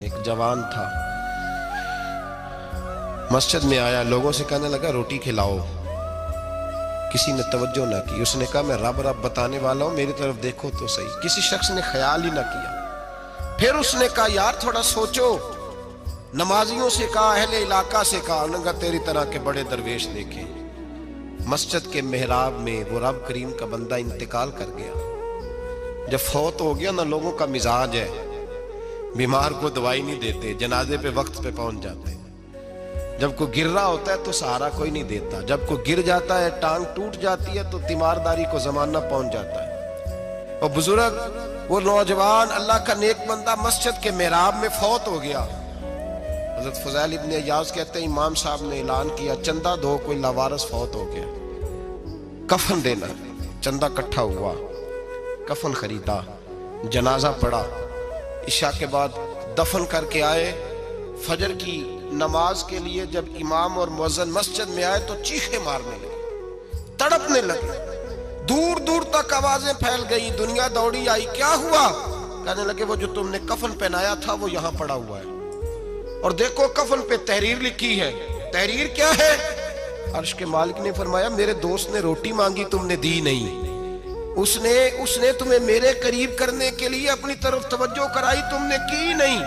ایک جوان تھا، مسجد میں آیا، لوگوں سے کہنے لگا روٹی کھلاؤ۔ کسی نے توجہ نہ کی۔ اس نے کہا میں رب رب بتانے والا ہوں، میری طرف دیکھو تو صحیح۔ کسی شخص نے خیال ہی نہ کیا۔ پھر اس نے کہا یار تھوڑا سوچو۔ نمازیوں سے کہا، اہل علاقہ سے کہا، انہوں نے کہا تیری طرح کے بڑے درویش دیکھیں۔ مسجد کے محراب میں وہ رب کریم کا بندہ انتقال کر گیا۔ جب فوت ہو گیا نا، لوگوں کا مزاج ہے، بیمار کو دوائی نہیں دیتے، جنازے پہ وقت پہ پہنچ جاتے۔ جب کوئی گر رہا ہوتا ہے تو سہارا کوئی نہیں دیتا، جب کوئی گر جاتا ہے، ٹانگ ٹوٹ جاتی ہے تو تیمارداری کو زمانہ پہنچ جاتا ہے۔ وہ بزرگ، وہ نوجوان اللہ کا نیک بندہ مسجد کے محراب میں فوت ہو گیا۔ حضرت فضیل ابن عیاض کہتے ہیں امام صاحب نے اعلان کیا چندہ دو، کوئی لاوارث فوت ہو گیا، کفن دینا۔ چندہ کٹھا ہوا، کفن خریدا، جنازہ پڑا، عشاء کے بعد دفن کر کے آئے۔ فجر کی نماز کے لیے جب امام اور مؤذن مسجد میں آئے تو چیخیں مارنے لگے، تڑپنے لگے، دور دور تک آوازیں پھیل گئی، دنیا دوڑی آئی۔ کیا ہوا؟ کہنے لگے وہ جو تم نے کفن پہنایا تھا وہ یہاں پڑا ہوا ہے، اور دیکھو کفن پہ تحریر لکھی ہے۔ تحریر کیا ہے؟ عرش کے مالک نے فرمایا میرے دوست نے روٹی مانگی، تم نے دی نہیں۔ اس نے تمہیں میرے قریب کرنے کے لیے اپنی طرف توجہ کرائی، تم نے کی نہیں،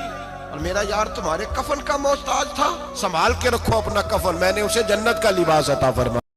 اور میرا یار تمہارے کفن کا محتاج تھا، سنبھال کے رکھو اپنا کفن، میں نے اسے جنت کا لباس عطا فرمایا۔